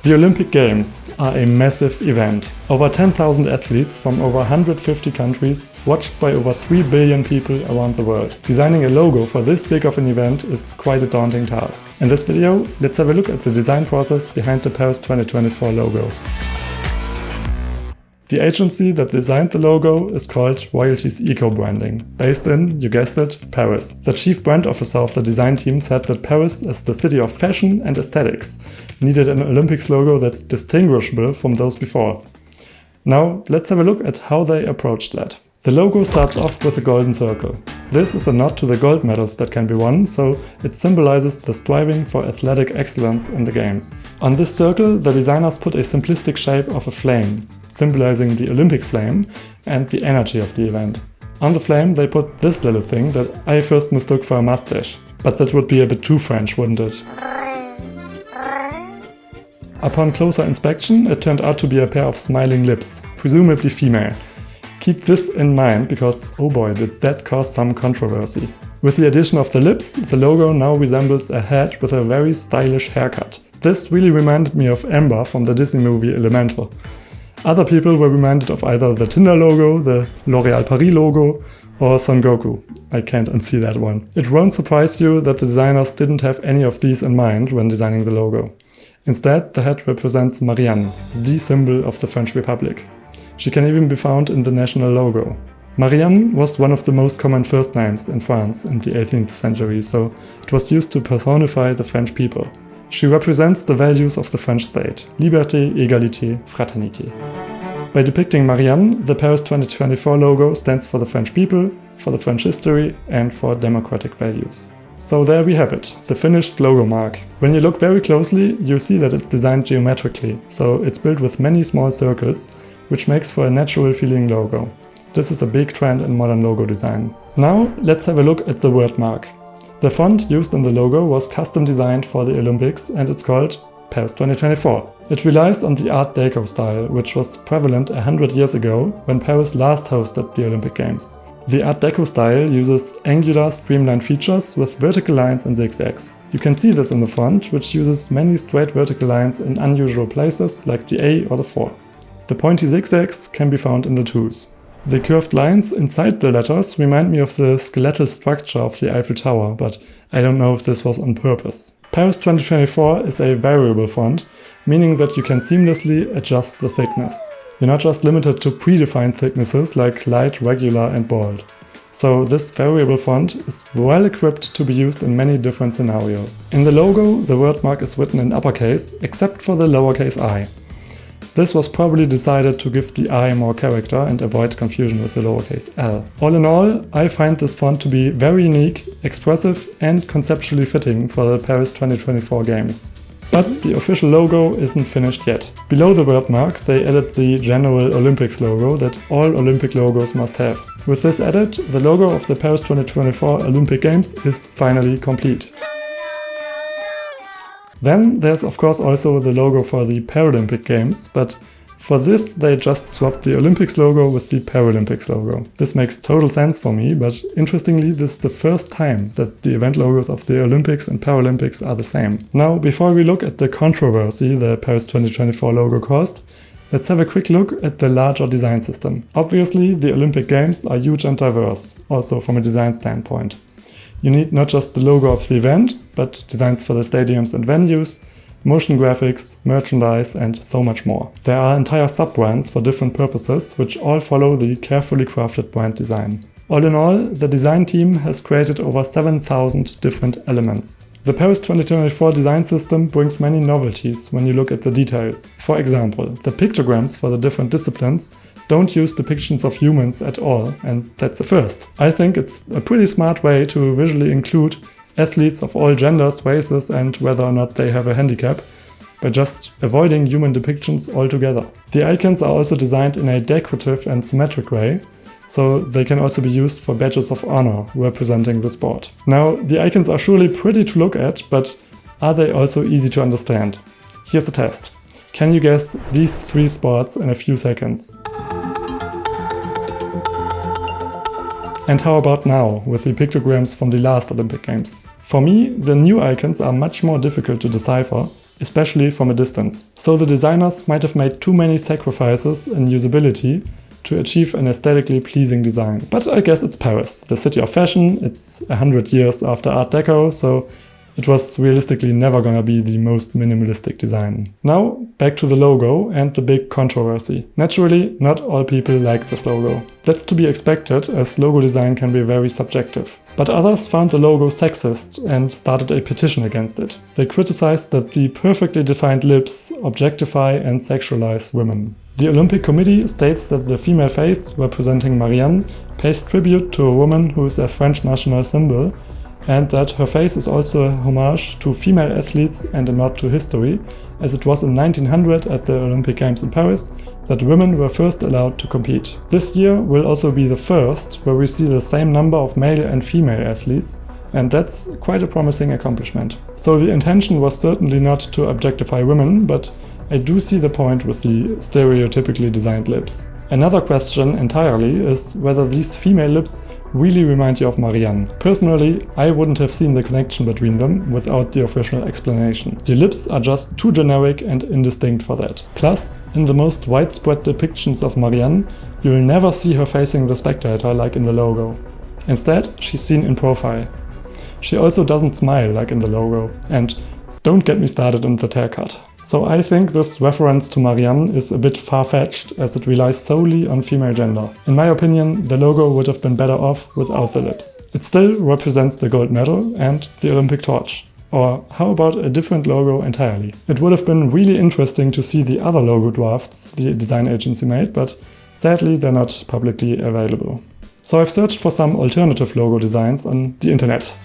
The Olympic Games are a massive event. Over 10,000 athletes from over 150 countries, watched by over 3 billion people around the world. Designing a logo for this big of an event is quite a daunting task. In this video, let's have a look at the design process behind the Paris 2024 logo. The agency that designed the logo is called Royalties Eco-Branding, based in, you guessed it, Paris. The chief brand officer of the design team said that Paris, as the city of fashion and aesthetics, needed an Olympics logo that's distinguishable from those before. Now, let's have a look at how they approached that. The logo starts off with a golden circle. This is a nod to the gold medals that can be won, so it symbolizes the striving for athletic excellence in the games. On this circle, the designers put a simplistic shape of a flame, symbolizing the Olympic flame and the energy of the event. On the flame, they put this little thing that I first mistook for a mustache, but that would be a bit too French, wouldn't it? Upon closer inspection, it turned out to be a pair of smiling lips, presumably female. Keep this in mind because, oh boy, did that cause some controversy. With the addition of the lips, the logo now resembles a head with a very stylish haircut. This really reminded me of Amber from the Disney movie Elemental. Other people were reminded of either the Tinder logo, the L'Oréal Paris logo, or Son Goku. I can't unsee that one. It won't surprise you that the designers didn't have any of these in mind when designing the logo. Instead, the head represents Marianne, the symbol of the French Republic. She can even be found in the national logo. Marianne was one of the most common first names in France in the 18th century, so it was used to personify the French people. She represents the values of the French state: liberté, égalité, fraternité. By depicting Marianne, the Paris 2024 logo stands for the French people, for the French history, and for democratic values. So there we have it, the finished logo mark. When you look very closely, you see that it's designed geometrically, so it's built with many small circles, which makes for a natural feeling logo. This is a big trend in modern logo design. Now let's have a look at the wordmark. The font used in the logo was custom designed for the Olympics and it's called Paris 2024. It relies on the Art Deco style, which was prevalent 100 years ago when Paris last hosted the Olympic Games. The Art Deco style uses angular, streamlined features with vertical lines and zigzags. You can see this in the font, which uses many straight vertical lines in unusual places like the A or the 4. The pointy zigzags can be found in the 2s. The curved lines inside the letters remind me of the skeletal structure of the Eiffel Tower, but I don't know if this was on purpose. Paris 2024 is a variable font, meaning that you can seamlessly adjust the thickness. You're not just limited to predefined thicknesses like light, regular and bold. So this variable font is well equipped to be used in many different scenarios. In the logo, the wordmark is written in uppercase, except for the lowercase I. This was probably decided to give the I more character and avoid confusion with the lowercase l. All in all, I find this font to be very unique, expressive and conceptually fitting for the Paris 2024 Games. But the official logo isn't finished yet. Below the wordmark, they added the general Olympics logo that all Olympic logos must have. With this added, the logo of the Paris 2024 Olympic Games is finally complete. Then there's of course also the logo for the Paralympic Games, but for this they just swapped the Olympics logo with the Paralympics logo. This makes total sense for me, but interestingly this is the first time that the event logos of the Olympics and Paralympics are the same. Now, before we look at the controversy the Paris 2024 logo caused, let's have a quick look at the larger design system. Obviously the Olympic Games are huge and diverse, also from a design standpoint. You need not just the logo of the event, but designs for the stadiums and venues, motion graphics, merchandise and so much more. There are entire sub-brands for different purposes, which all follow the carefully crafted brand design. All in all, the design team has created over 7,000 different elements. The Paris 2024 design system brings many novelties when you look at the details. For example, the pictograms for the different disciplines don't use depictions of humans at all, and that's a first. I think it's a pretty smart way to visually include athletes of all genders, races and whether or not they have a handicap, by just avoiding human depictions altogether. The icons are also designed in a decorative and symmetric way, so they can also be used for badges of honor representing the sport. Now, the icons are surely pretty to look at, but are they also easy to understand? Here's the test. Can you guess these 3 sports in a few seconds? And how about now, with the pictograms from the last Olympic Games? For me, the new icons are much more difficult to decipher, especially from a distance. So the designers might have made too many sacrifices in usability to achieve an aesthetically pleasing design. But I guess it's Paris, the city of fashion. It's 100 years after Art Deco, so it was realistically never gonna be the most minimalistic design. Now, back to the logo and the big controversy. Naturally, not all people like this logo. That's to be expected, as logo design can be very subjective. But others found the logo sexist and started a petition against it. They criticized that the perfectly defined lips objectify and sexualize women. The Olympic Committee states that the female face representing Marianne pays tribute to a woman who is a French national symbol, and that her face is also a homage to female athletes and a nod to history, as it was in 1900 at the Olympic Games in Paris that women were first allowed to compete. This year will also be the first where we see the same number of male and female athletes, and that's quite a promising accomplishment. So the intention was certainly not to objectify women, but I do see the point with the stereotypically designed lips. Another question entirely is whether these female lips really remind you of Marianne. Personally, I wouldn't have seen the connection between them without the official explanation. The lips are just too generic and indistinct for that. Plus, in the most widespread depictions of Marianne, you'll never see her facing the spectator like in the logo. Instead, she's seen in profile. She also doesn't smile like in the logo, and don't get me started on the haircut. So I think this reference to Marianne is a bit far-fetched, as it relies solely on female gender. In my opinion, the logo would have been better off without the lips. It still represents the gold medal and the Olympic torch. Or how about a different logo entirely? It would have been really interesting to see the other logo drafts the design agency made, but sadly they're not publicly available. So I've searched for some alternative logo designs on the internet.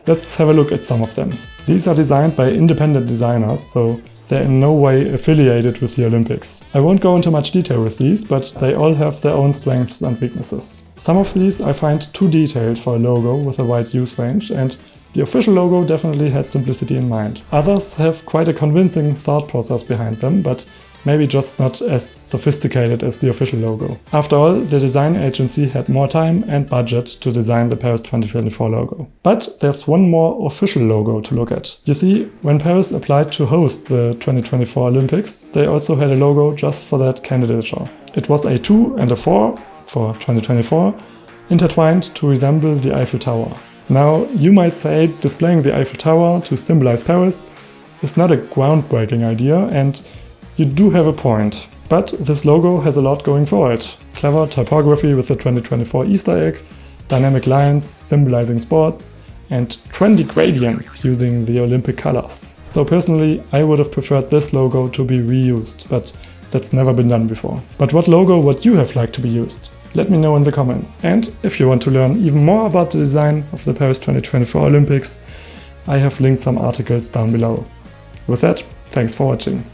Let's have a look at some of them. These are designed by independent designers, so they're in no way affiliated with the Olympics. I won't go into much detail with these, but they all have their own strengths and weaknesses. Some of these I find too detailed for a logo with a wide use range, and the official logo definitely had simplicity in mind. Others have quite a convincing thought process behind them, but maybe just not as sophisticated as the official logo. After all, the design agency had more time and budget to design the Paris 2024 logo. But there's one more official logo to look at. You see, when Paris applied to host the 2024 Olympics, they also had a logo just for that candidature. It was a 2 and a 4 for 2024, intertwined to resemble the Eiffel Tower. Now, you might say displaying the Eiffel Tower to symbolize Paris is not a groundbreaking idea, and you do have a point, but this logo has a lot going for it. Clever typography with the 2024 Easter egg, dynamic lines symbolizing sports, and trendy gradients using the Olympic colors. So personally, I would have preferred this logo to be reused, but that's never been done before. But what logo would you have liked to be used? Let me know in the comments. And if you want to learn even more about the design of the Paris 2024 Olympics, I have linked some articles down below. With that, thanks for watching.